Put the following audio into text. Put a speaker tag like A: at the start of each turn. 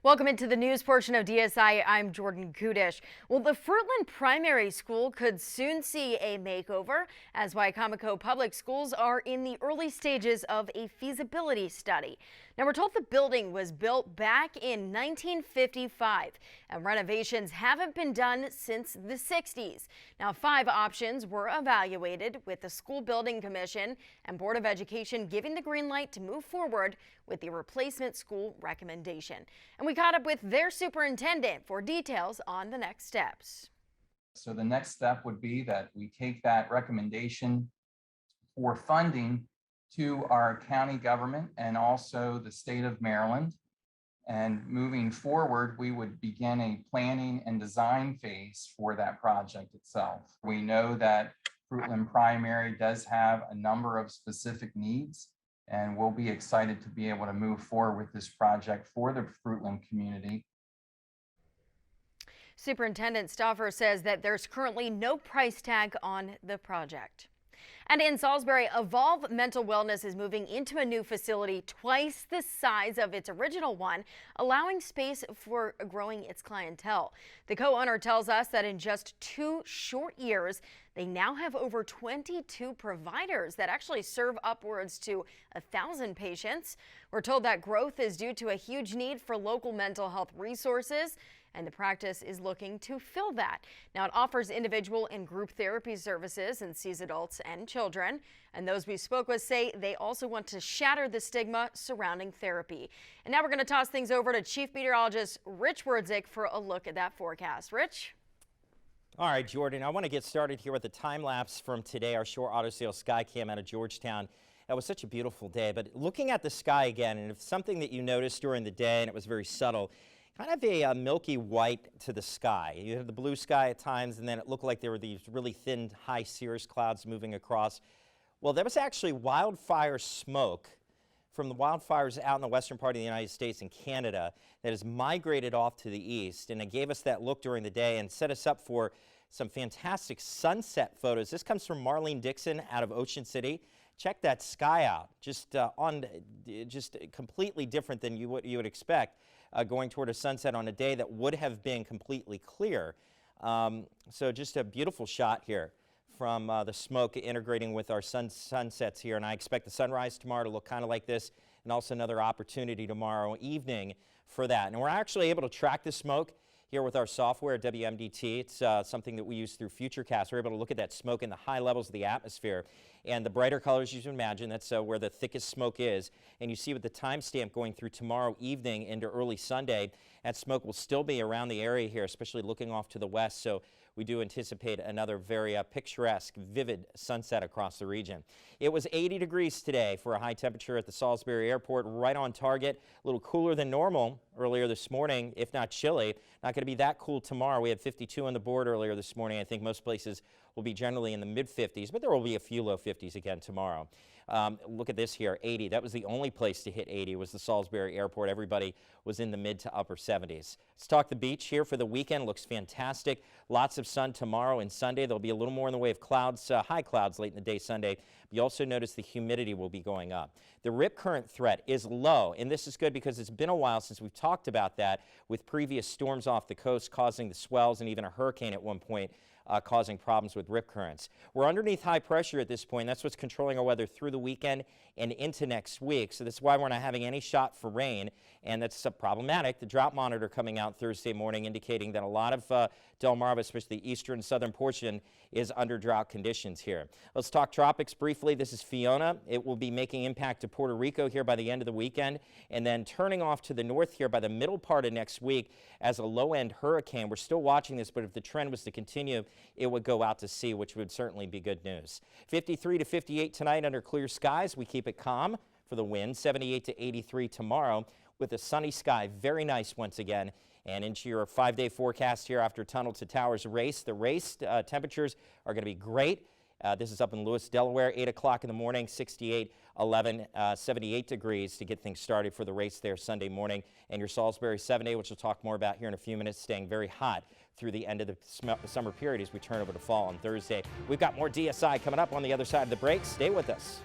A: Welcome into the news portion of DSI. I'm Jordan Kudish. Well, the Fruitland Primary School could soon see a makeover, as Wicomico Public Schools are in the early stages of a feasibility study. Now, we're told the building was built back in 1955, and renovations haven't been done since the 60s. Now, 5 options were evaluated, with the School Building Commission and Board of Education giving the green light to move forward with the replacement school recommendation. And we caught up with their superintendent for details on the next steps.
B: So the next step would be that we take that recommendation for funding to our county government and also the state of Maryland. And moving forward, we would begin a planning and design phase for that project itself. We know that Fruitland Primary does have a number of specific needs, and we'll be excited to be able to move forward with this project for the Fruitland community.
A: Superintendent Stauffer says that there's currently no price tag on the project. And in Salisbury, Evolve Mental Wellness is moving into a new facility twice the size of its original one, allowing space for growing its clientele. The co-owner tells us that in just 2 short years, they now have over 22 providers that actually serve upwards to 1,000 patients. We're told that growth is due to a huge need for local mental health resources, and the practice is looking to fill that. Now, it offers individual and group therapy services and sees adults and children. And those we spoke with say they also want to shatter the stigma surrounding therapy. And now we're going to toss things over to Chief Meteorologist Rich Werdzik for a look at that forecast. Rich?
C: All right, Jordan, I want to get started here with a time lapse from today, our shore auto sales sky cam out of Georgetown. It was such a beautiful day, but looking at the sky again, and if something that you noticed during the day, and it was very subtle, kind of a milky white to the sky. You had the blue sky at times, and then it looked like there were these really thin, high cirrus clouds moving across. Well, there was actually wildfire smoke from the wildfires out in the western part of the United States and Canada that has migrated off to the east, and it gave us that look during the day and set us up for some fantastic sunset photos. This comes from Marlene Dixon out of Ocean City. Check that sky out, just completely different than what you would expect. Going toward a sunset on a day that would have been completely clear. So just a beautiful shot here from the smoke integrating with our sunsets here. And I expect the sunrise tomorrow to look kind of like this, and also another opportunity tomorrow evening for that. And we're actually able to track the smoke here with our software at WMDT. It's something that we use through Futurecast. We're able to look at that smoke in the high levels of the atmosphere. And the brighter colors, you can imagine, that's where the thickest smoke is. And you see with the timestamp going through tomorrow evening into early Sunday, that smoke will still be around the area here, especially looking off to the west. So we do anticipate another very picturesque, vivid sunset across the region. It was 80 degrees today for a high temperature at the Salisbury Airport, right on target. A little cooler than normal earlier this morning, if not chilly. Not going to be that cool tomorrow. We had 52 on the board earlier this morning. I think most places will be generally in the mid-50s, but there will be a few low 50s again tomorrow. Look at this here, 80. That was the only place to hit 80 was the Salisbury Airport. Everybody was in the mid to upper 70s. Let's talk the beach here for the weekend. Looks fantastic. Lots of sun tomorrow and Sunday. There'll be a little more in the way of clouds, high clouds late in the day Sunday. You also notice the humidity will be going up. The rip current threat is low, and this is good because it's been a while since we've talked about that with previous storms off the coast causing the swells and even a hurricane at one point. Causing problems with rip currents. We're underneath high pressure at this point. That's what's controlling our weather through the weekend and into next week. So that's why we're not having any shot for rain, and that's problematic. The drought monitor coming out Thursday morning indicating that a lot of Delmarva, especially the eastern and southern portion, is under drought conditions here. Let's talk tropics briefly. This is Fiona. It will be making impact to Puerto Rico here by the end of the weekend, and then turning off to the north here by the middle part of next week as a low-end hurricane. We're still watching this, but if the trend was to continue, it would go out to sea, which would certainly be good news. 53 to 58 tonight under clear skies. We keep it calm for the wind. 78 to 83 tomorrow with a sunny sky. Very nice once again. And into your 5-day forecast here after Tunnel to Towers race. The race temperatures are going to be great. This is up in Lewis, Delaware, 8 o'clock in the morning, 68, 11, 78 degrees to get things started for the race there Sunday morning. And your Salisbury 7-day, which we'll talk more about here in a few minutes, staying very hot through the end of the summer period as we turn over to fall on Thursday. We've got more DSI coming up on the other side of the break. Stay with us.